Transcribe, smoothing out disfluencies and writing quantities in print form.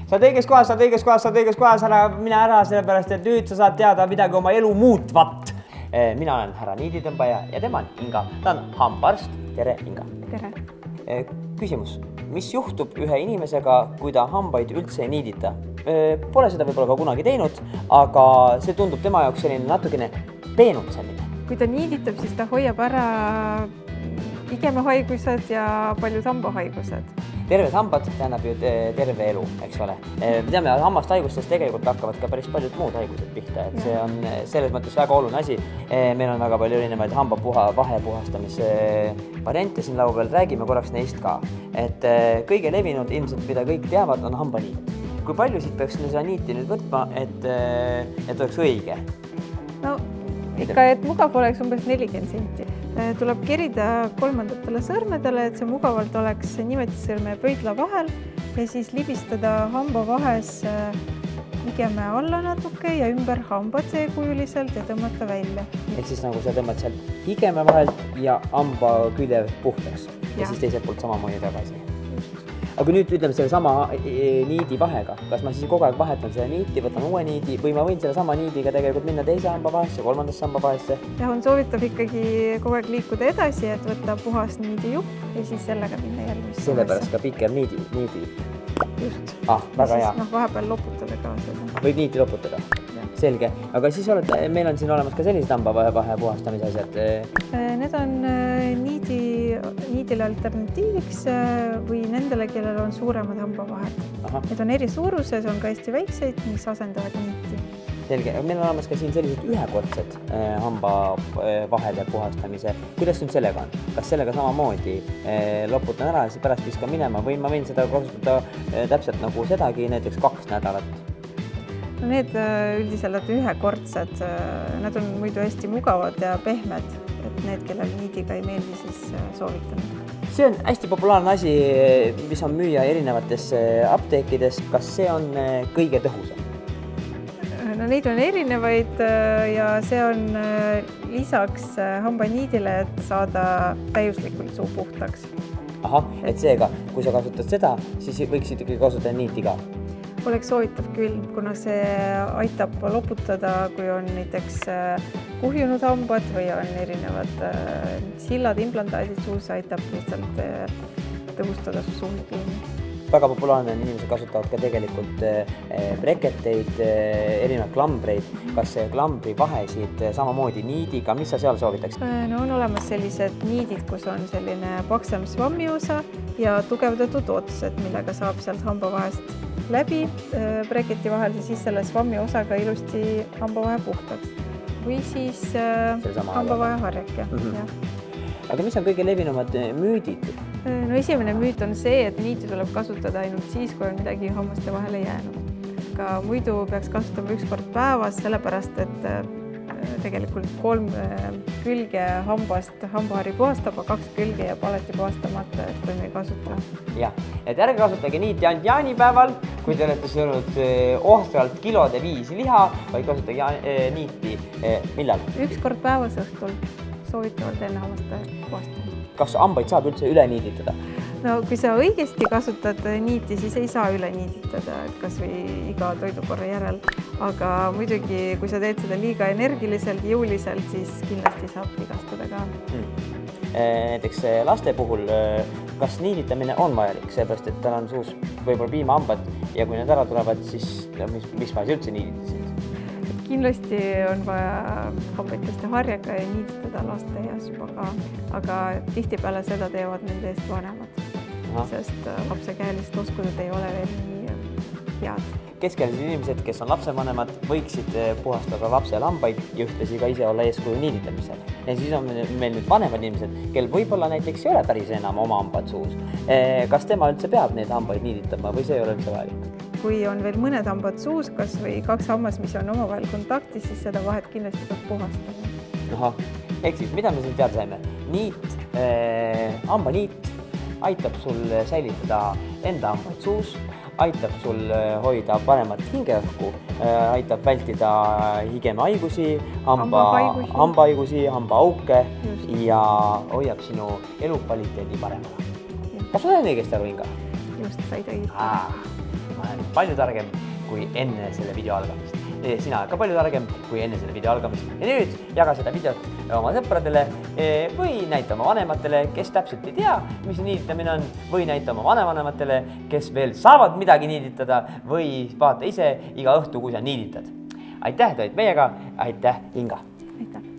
Sa oled õiges kohas, ära mine ära, sellepärast, et nüüd sa saad teada midagi oma elu muutvat. Mina olen härra niiditõmbaja ja tema on Inga. Ta on hambaarst. Tere, Inga. Tere. Küsimus. Mis juhtub ühe inimesega, kui ta hambaid üldse ei niidita? Pole seda võib-olla ka kunagi teinud, aga see tundub tema jaoks selline natukene peenutsemine. Kui ta niiditab, siis ta hoiab ära igemehaigused ja paljud hambahaigused. Terved hambad tähendab ju terve elu, eks ole. Me teame, hammast haigustest tegelikult hakkavad ka päris paljud muud haigused pihta, et see on selles mõttes väga oluline asi. Meil on väga palju erinevaid vahepuhastamise variante siin laua peal, räägime korraks neist ka. Et kõige levinud ilmselt, mida kõik teavad, on hambaniit. Kui palju siit peaks seda niiti nüüd võtma, et oleks õige? No ikka, et mugav oleks umbes 40 senti. Tuleb kerida kolmandatele sõrmedele, et see mugavalt oleks nimetissõrme ja pöidla vahel ja siis libistada hamba vahes igeme alla natuke ja ümber hambad seekujuliselt ja tõmmata välja. Et siis nagu sa tõmbad sealt igeme vahelt ja hamba külje puhtaks ja siis teiselt poolt samamoodi tagasi. Aga nüüd ütleme selle sama niidi vahega. Kas ma siis kogu aeg vahetan seda niiti, võtan uue niidi või ma võin selle sama niidiga tegelikult minna teise hamba vahesse, kolmandasse hamba vahesse? Ja on soovitav ikkagi kogu aeg liikuda edasi, et võtta puhas niidi jupp ja siis sellega minna järgmisse. Sellepärast ka pikem niidi. Just. Väga hea. Vahepeal loputada ka seda. Võib niiti loputada? Selge. Aga siis meil on siin olemas ka sellised hambavahe puhastamise asjad. Need on niidile alternatiiviks või nendele, kellel on suuremad hambavahed. Need on eri suuruses, on ka hästi väikseid, mis asendavad niiti. Selge. Meil on olemas ka siin sellised ühekordsed hambavahede puhastamise. Kuidas nüüd sellega on? Kas sellega samamoodi loputan ära ja pärast viskan minema või ma võin seda kasutada täpselt nagu sedagi näiteks 2 nädalat? No need üldiselt ühekordsed, nad on muidu hästi mugavad ja pehmed, et need, kellel niidiga ei meeldi, siis soovitan. See on hästi populaarne asi, mis on müüa erinevates apteekides. Kas see on kõige tõhusam? No neid on erinevaid ja see on lisaks hambaniidile, et saada täiuslikult suu puhtaks. Et seega, kui sa kasutad seda, siis võiksid ikkagi kasutada niiti ka? Oleks soovitav küll, kuna see aitab loputada, kui on näiteks kuhjunud hambad või on erinevad sillad, implantaadid suus, aitab lihtsalt tõhustada suuhügiini. Väga populaarne on, inimesed kasutavad ka tegelikult breketeid, erinevaid klambreid. Kas klambri vahesid samamoodi niidiga, mis sa seal soovitaks? No on olemas sellised niidid, kus on selline paksem svammi osa ja tugevdatud otsed, millega saab sealt hambavahest läbi breketi vahel ja siis selle svammi osaga ilusti hambavahe puhtaks. Või siis hambavahe harjake. Aga mis on kõige levinumad müüdid? No esimene müüt on see, et niiti tuleb kasutada ainult siis, kui on midagi hammaste vahele jäänud. Ka muidu peaks kasutama 1 kord päevas, sellepärast, et tegelikult 3 külge hambast hambahari puhastab, aga 2 külge jääb alati puhastamata, et kui me ei kasuta. Jah, et ärge kasutage niiti ainult jaanipäeval, kui te olete söönud ohtralt kilode 5 liha, vaid kasutage niiti millal? 1 kord päevas õhtul soovitavalt enne hammaste puhastamist. Kas hambaid saab üldse üle niiditada? No kui sa õigesti kasutad niiti, siis ei saa üle niiditada, et kas või iga toidukorra järel. Aga muidugi, kui sa teed seda liiga energiliselt, jõuliselt, siis kindlasti saab vigastada ka. Näiteks laste puhul, kas niiditamine on vajalik? Seepärast, et tal on suus võib-olla piimahambad ja kui need ära tulevad, siis mis ma üldse niiditasin? Kindlasti on vaja hambaid pesta harjaga ja niiditada laste eas juba ka, aga tihtipeale seda teevad nende eest vanemad, sest lapse käelist oskused ei ole veel nii head. Keskealised inimesed, kes on lapsevanemad, võiksid puhastada lapsele hambaid ja ühtlasi ka ise olla eeskuju niiditamisel. Ja siis on meil nüüd vanemad inimesed, kel võib-olla näiteks ei ole päris enam oma hambad suus. Kas tema üldse peab neid hambaid niiditama või see ei ole üldse vajalik? Kui on veel mõned hambad suus, kas või 2 hammas, mis on omavahel kontaktis, siis seda vahet kindlasti peab puhastama. Ehk siis, mida me siin teada saime? Niit, hambaniit aitab sul säilitada enda hambaid suus, aitab sul hoida paremat hingeõhku, aitab vältida higemehaigusi, hambahaigusi, hambaauke ja hoiab sinu elukvaliteedi paremana. Kas ma olen õigesti aru, Inga? Just, said õigesti. palju targem kui enne selle video algamist. Sina oled ka palju targem kui enne selle video algamist. Ja nüüd jaga seda videot oma sõpradele või näita oma vanematele, kes täpselt ei tea, mis niiditamine on, või näita oma vanevanematele, kes veel saavad midagi niiditada või vaata ise iga õhtu, kui sa niiditad. Aitäh, et olid meiega. Aitäh, Inga. Aitäh.